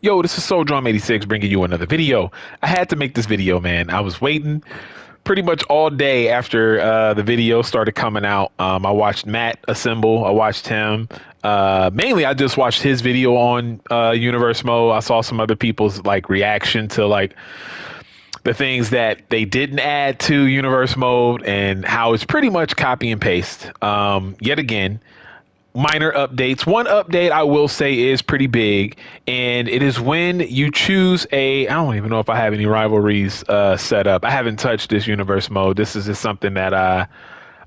Yo, this is SoulDrum86 bringing you another video. I had to make this video, man. I was waiting pretty much all day after the video started coming out. I watched Matt assemble. I watched him. Mainly, I just watched his video on Universe Mode. I saw some other people's like reaction to like the things that they didn't add to Universe Mode and how it's pretty much copy and paste. Yet again, minor updates. One update I will say is pretty big, and it is when you choose I don't even know if I have any rivalries set up. I haven't touched this universe mode. This is just something that I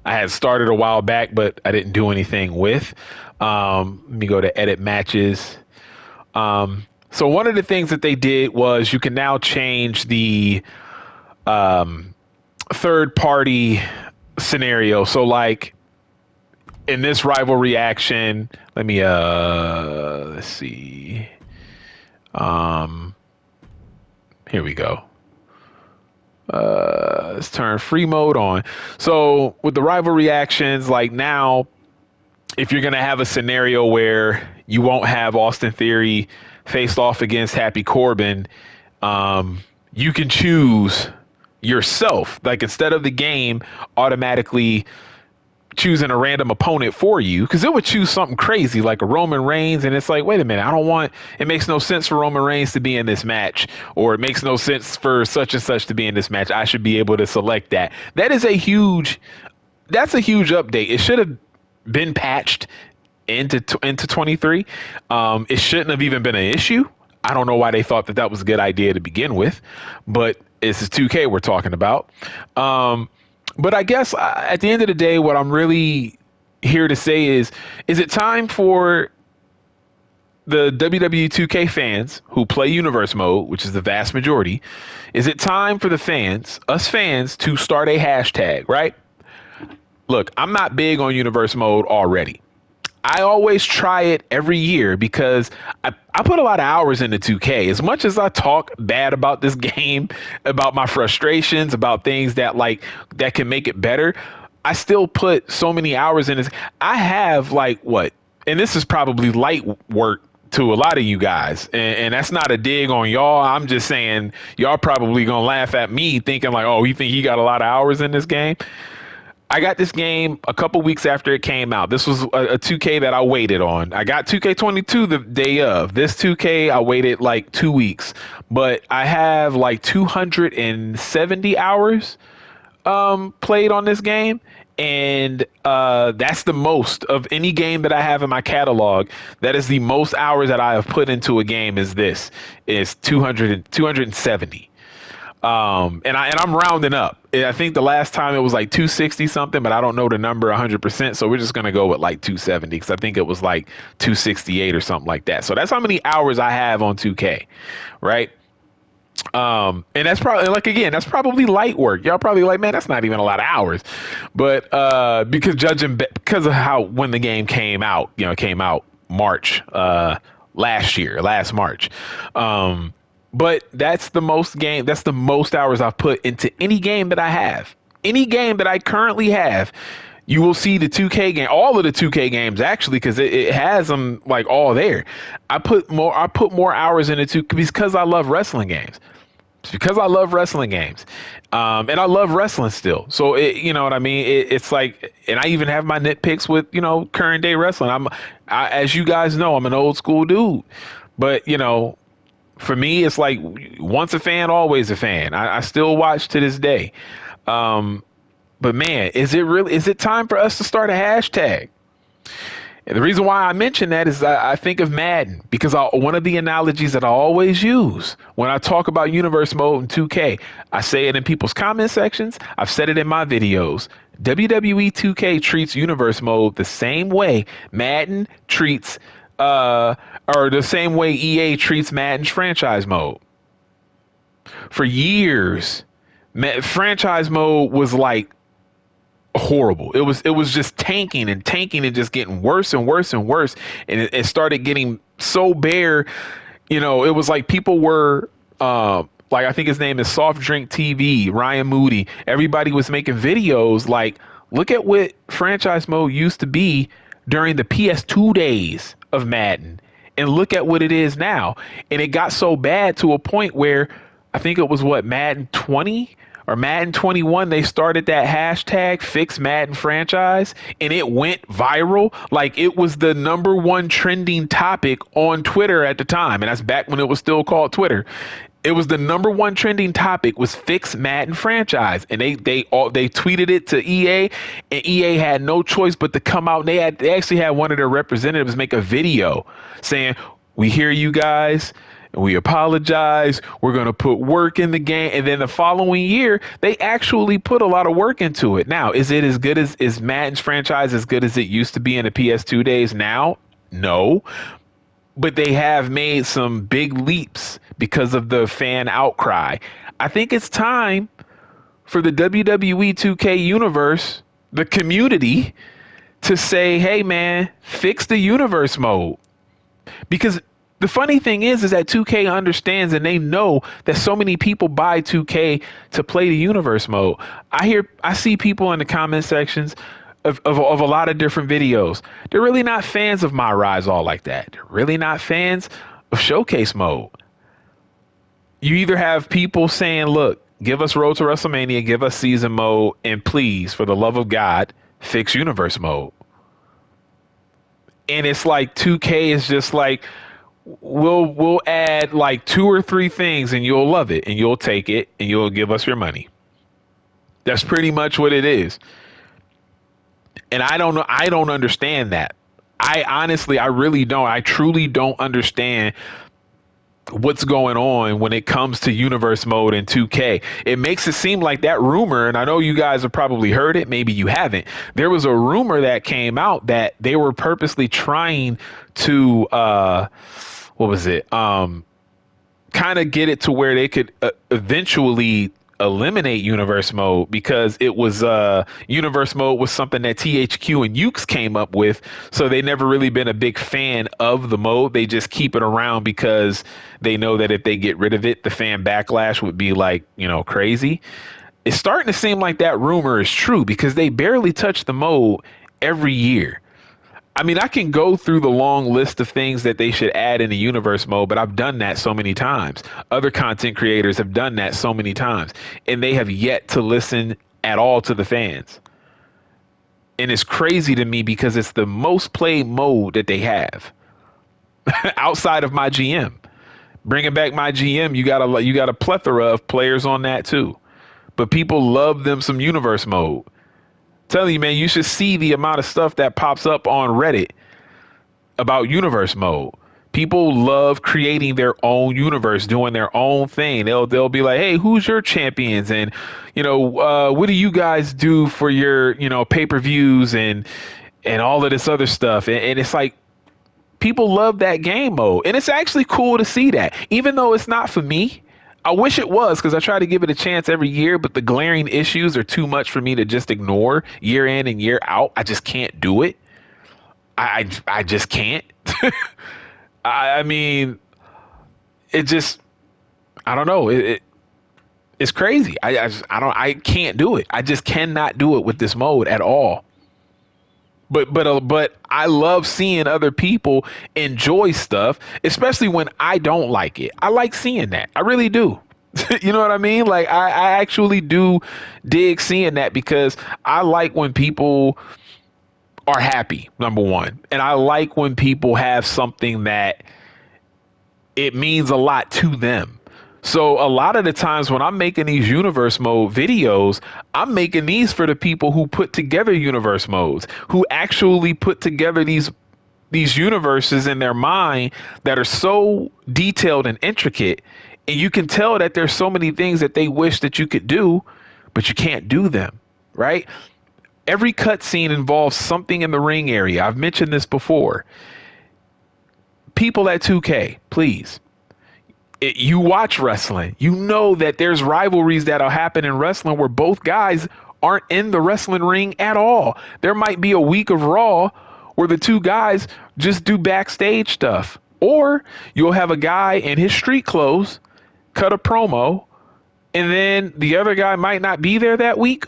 had started a while back, but I didn't do anything with. Let me go to edit matches. So one of the things that they did was you can now change the third party scenario. So like in this rivalry action, let me let's see. Here we go. Let's turn free mode on. So with the rivalry actions, like now, if you're gonna have a scenario where you won't have Austin Theory faced off against Happy Corbin, you can choose yourself. Like instead of the game automatically choosing a random opponent for you, because it would choose something crazy like a Roman Reigns, and it's like, wait a minute, it makes no sense for Roman Reigns to be in this match, or it makes no sense for such and such to be in this match. I should be able to select that. That's a huge update. It should have been patched into 23. It shouldn't have even been an issue. I don't know why they thought that was a good idea to begin with, but it's 2K we're talking about. But I guess at the end of the day, what I'm really here to say is it time for the WWE 2K fans who play Universe Mode, which is the vast majority, is it time for us fans, to start a hashtag, right? Look, I'm not big on Universe Mode already. I always try it every year because I put a lot of hours into 2K. As much as I talk bad about this game, about my frustrations, about things that can make it better, I still put so many hours in this. I have and this is probably light work to a lot of you guys. And that's not a dig on y'all. I'm just saying y'all probably gonna laugh at me thinking like, oh, you think he got a lot of hours in this game? I got this game a couple weeks after it came out. This was a 2K that I waited on. I got 2K22 the day of. This 2K, I waited like 2 weeks. But I have like 270 hours played on this game. And that's the most of any game that I have in my catalog. That is the most hours that I have put into a game is 270. And I'm rounding up. I think the last time it was like 260 something, but I don't know the number 100%. So we're just going to go with like 270 because I think it was like 268 or something like that. So that's how many hours I have on 2K, right? And that's probably that's probably light work. Y'all probably like, man, that's not even a lot of hours. But because of how when the game came out, it came out March last March. But that's the most hours I've put into any game that I have. Any game that I currently have, you will see the 2K game, all of the 2K games actually, because it has them like all there. I put more hours into because I love wrestling games. It's because I love wrestling games. And I love wrestling still. So you know what I mean? It's like, and I even have my nitpicks with, current day wrestling. As you guys know, I'm an old school dude, but for me, it's like once a fan, always a fan. I still watch to this day. But man, is it time for us to start a hashtag? And the reason why I mention that is I think of Madden because one of the analogies that I always use when I talk about Universe Mode and 2K, I say it in people's comment sections. I've said it in my videos. WWE 2K treats Universe Mode the same way Madden treats or the same way EA treats Madden's franchise mode. For years, franchise mode was like horrible. It was just tanking and just getting worse and worse and worse. And it started getting so bare, it was like people were like I think his name is Soft Drink TV, Ryan Moody. Everybody was making videos like, look at what franchise mode used to be during the PS2 days of Madden. And look at what it is now. And it got so bad to a point where I think it was what, Madden 20 or Madden 21, they started that hashtag fix Madden franchise and it went viral. Like it was the number one trending topic on Twitter at the time. And that's back when it was still called Twitter. It was the number one trending topic was fix Madden franchise. And they tweeted it to EA, and EA had no choice but to come out. And they actually had one of their representatives make a video saying, "We hear you guys. And we apologize. We're going to put work in the game." And then the following year, they actually put a lot of work into it. Now, is it as good as, is Madden's franchise as good as it used to be in the PS2 days now? No. But they have made some big leaps because of the fan outcry. I think it's time for the WWE 2K universe, the community, to say, hey, man, fix the universe mode. Because the funny thing is that 2K understands and they know that so many people buy 2K to play the universe mode. I see people in the comment sections of a lot of different videos. They're really not fans of My Rise all like that. They're really not fans of showcase mode. You either have people saying, look, give us Road to WrestleMania, give us season mode, and please, for the love of God, fix universe mode. And it's like 2K is just like, we'll add like 2 or 3 things and you'll love it and you'll take it and you'll give us your money. That's pretty much what it is. And I don't know. I don't understand that. I really don't. I truly don't understand what's going on when it comes to universe mode in 2K. It makes it seem like that rumor, and I know you guys have probably heard it, maybe you haven't. There was a rumor that came out that they were purposely trying to what was it? Kind of get it to where they could eventually eliminate universe mode, because it was universe mode was something that THQ and Ukes came up with, so they never really been a big fan of the mode. They just keep it around because they know that if they get rid of it, the fan backlash would be like, crazy. It's starting to seem like that rumor is true because they barely touch the mode every year. I mean, I can go through the long list of things that they should add in the universe mode, but I've done that so many times. Other content creators have done that so many times, and they have yet to listen at all to the fans. And it's crazy to me because it's the most played mode that they have outside of my GM. Bringing back my GM, you got a plethora of players on that too, but people love them some universe mode. Telling you, man, you should see the amount of stuff that pops up on Reddit about universe mode. People love creating their own universe, doing their own thing. They'll be like, hey, who's your champions? And, what do you guys do for your, pay-per-views and all of this other stuff? And it's like, people love that game mode. And it's actually cool to see that, even though it's not for me. I wish it was, because I try to give it a chance every year, but the glaring issues are too much for me to just ignore year in and year out. I just can't do it. I just can't. I mean, it just, I don't know. It's crazy. I can't do it. I just cannot do it with this mode at all. But I love seeing other people enjoy stuff, especially when I don't like it. I like seeing that. I really do. You know what I mean? Like I actually do dig seeing that, because I like when people are happy, number one. And I like when people have something that it means a lot to them. So a lot of the times when I'm making these universe mode videos, I'm making these for the people who put together universe modes, who actually put together these universes in their mind that are so detailed and intricate. And you can tell that there's so many things that they wish that you could do, but you can't do them, right? Every cutscene involves something in the ring area. I've mentioned this before. People at 2K, please. You watch wrestling, you know that there's rivalries that'll happen in wrestling where both guys aren't in the wrestling ring at all. There might be a week of Raw where the two guys just do backstage stuff, or you'll have a guy in his street clothes cut a promo, and then the other guy might not be there that week,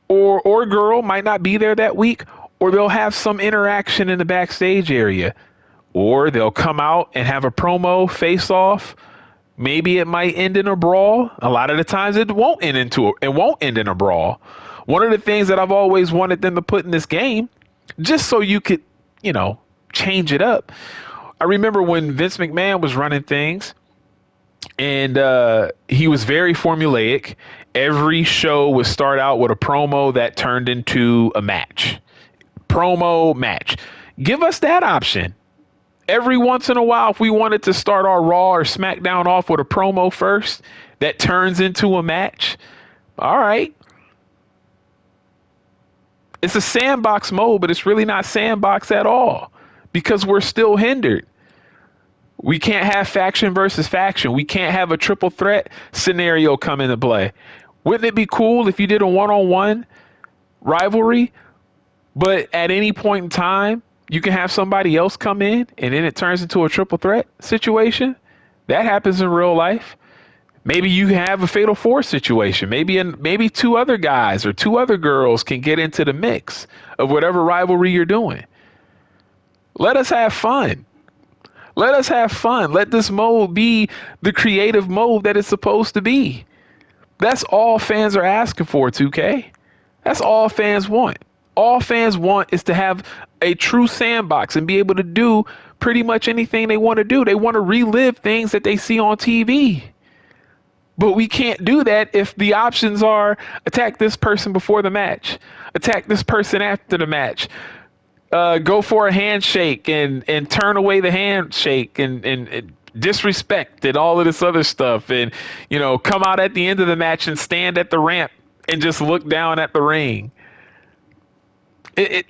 or girl might not be there that week, or they'll have some interaction in the backstage area. or they'll come out and have a promo face off. Maybe it might end in a brawl. A lot of the times it won't end in a brawl. One of the things that I've always wanted them to put in this game, just so you could, change it up. I remember when Vince McMahon was running things, and he was very formulaic. Every show would start out with a promo that turned into a match. Promo match. Give us that option. Every once in a while, if we wanted to start our Raw or SmackDown off with a promo first that turns into a match, all right. It's a sandbox mode, but it's really not sandbox at all because we're still hindered. We can't have faction versus faction. We can't have a triple threat scenario come into play. Wouldn't it be cool if you did a one-on-one rivalry, but at any point in time, you can have somebody else come in and then it turns into a triple threat situation? That happens in real life. Maybe you have a fatal four situation. Maybe two other guys or two other girls can get into the mix of whatever rivalry you're doing. Let us have fun. Let us have fun. Let this mode be the creative mode that it's supposed to be. That's all fans are asking for, 2K. That's all fans want. All fans want is to have a true sandbox and be able to do pretty much anything they want to do. They want to relive things that they see on TV. But we can't do that if the options are attack this person before the match, attack this person after the match, go for a handshake and turn away the handshake and disrespect and all of this other stuff. And, come out at the end of the match and stand at the ramp and just look down at the ring.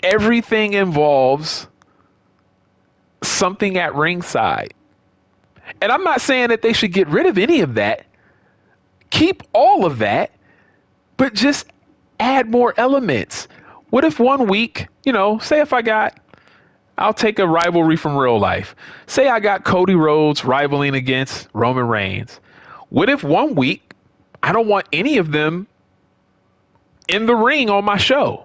Everything involves something at ringside. And I'm not saying that they should get rid of any of that. Keep all of that, but just add more elements. What if one week, say if I'll take a rivalry from real life. Say I got Cody Rhodes rivaling against Roman Reigns. What if one week I don't want any of them in the ring on my show?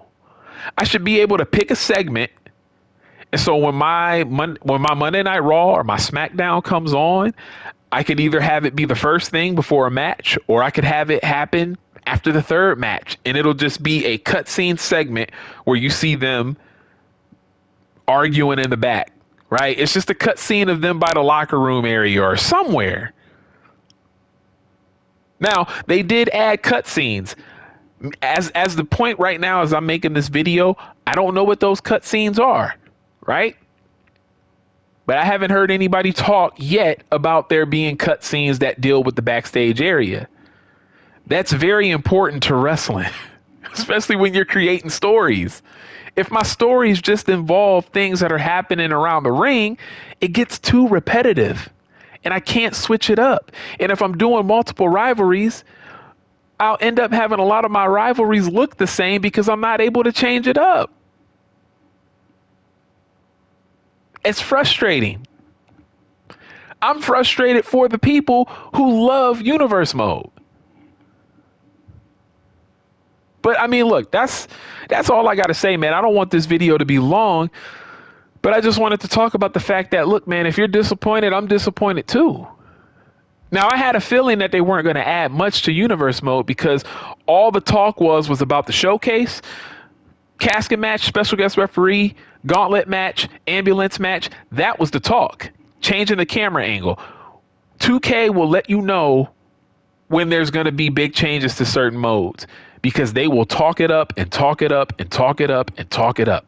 I should be able to pick a segment. And so when my Monday Night Raw or my SmackDown comes on, I could either have it be the first thing before a match, or I could have it happen after the third match. And it'll just be a cutscene segment where you see them arguing in the back, right? It's just a cutscene of them by the locker room area or somewhere. Now, they did add cutscenes. As the point right now, as I'm making this video, I don't know what those cutscenes are, right? But I haven't heard anybody talk yet about there being cutscenes that deal with the backstage area. That's very important to wrestling, especially when you're creating stories. If my stories just involve things that are happening around the ring, it gets too repetitive and I can't switch it up. And if I'm doing multiple rivalries, I'll end up having a lot of my rivalries look the same because I'm not able to change it up. It's frustrating. I'm frustrated for the people who love universe mode. But I mean, look, that's all I got to say, man. I don't want this video to be long, but I just wanted to talk about the fact that, look, man, if you're disappointed, I'm disappointed too. Now, I had a feeling that they weren't going to add much to universe mode because all the talk was about the showcase, casket match, special guest referee, gauntlet match, ambulance match. That was the talk. Changing the camera angle. 2K will let you know when there's going to be big changes to certain modes because they will talk it up and talk it up and talk it up and talk it up.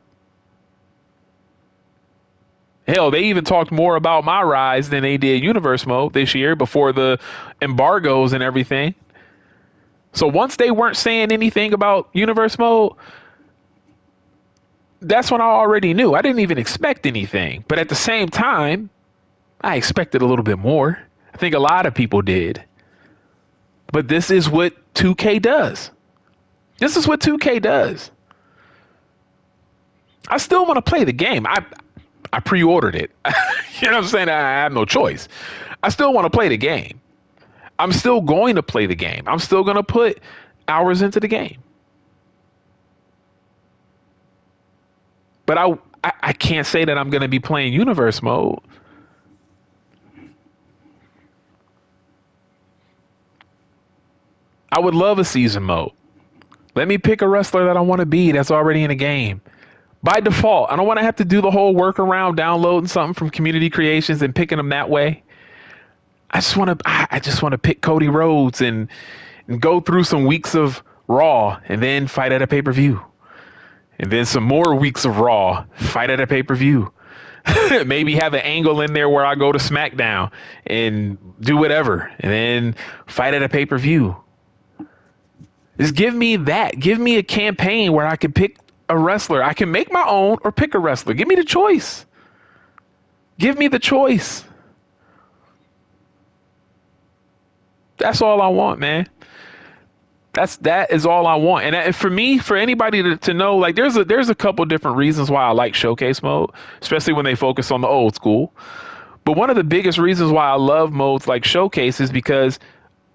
Hell, they even talked more about my rise than they did universe mode this year before the embargoes and everything. So once they weren't saying anything about universe mode, that's when I already knew. I didn't even expect anything. But at the same time, I expected a little bit more. I think a lot of people did. But this is what 2K does. This is what 2K does. I still want to play the game. I pre-ordered it. You know what I'm saying? I have no choice. I still want to play the game. I'm still going to play the game. I'm still going to put hours into the game. But I can't say that I'm going to be playing universe mode. I would love a season mode. Let me pick a wrestler that I want to be that's already in the game. By default, I don't want to have to do the whole workaround downloading something from community creations and picking them that way. I just want to pick Cody Rhodes and go through some weeks of Raw and then fight at a pay-per-view. And then some more weeks of Raw, fight at a pay-per-view. Maybe have an angle in there where I go to SmackDown and do whatever and then fight at a pay-per-view. Just give me that. Give me a campaign where I can pick a wrestler. I can make my own or pick a wrestler. Give me the choice. Give me the choice. That's all I want, man. That is all I want. And for me, for anybody to know, like there's a couple different reasons why I like showcase mode, especially when they focus on the old school. But one of the biggest reasons why I love modes like showcase is because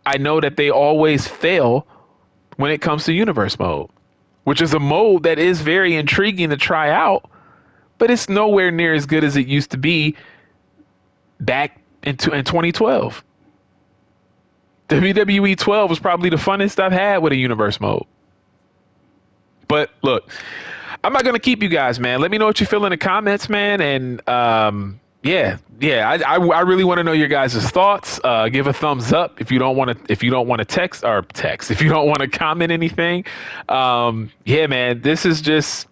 I know that they always fail when it comes to universe mode, which is a mode that is very intriguing to try out, but it's nowhere near as good as it used to be back in 2012. WWE 12 was probably the funnest I've had with a universe mode. But look, I'm not going to keep you guys, man. Let me know what you feel in the comments, man. And I really want to know your guys' thoughts. Give a thumbs up if you don't want to text, if you don't want to comment anything. Yeah, man, this is just,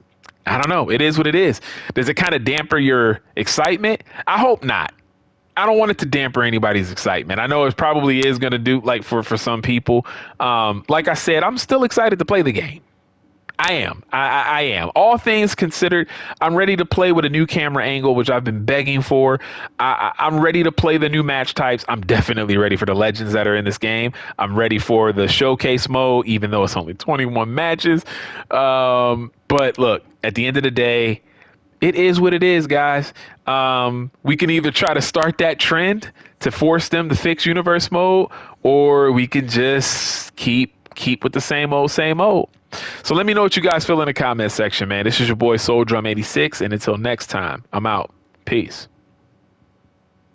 I don't know. It is what it is. Does it kind of damper your excitement? I hope not. I don't want it to damper anybody's excitement. I know it probably is going to do, like, for some people. Like I said, I'm still excited to play the game. I am. I am. All things considered, I'm ready to play with a new camera angle, which I've been begging for. I'm ready to play the new match types. I'm definitely ready for the legends that are in this game. I'm ready for the showcase mode, even though it's only 21 matches. But look, at the end of the day, it is what it is, guys. We can either try to start that trend to force them to fix universe mode, or we can just keep with the same old, same old. So let me know what you guys feel in the comment section, man. This is your boy Soul Drum 86, and until next time, I'm out. Peace.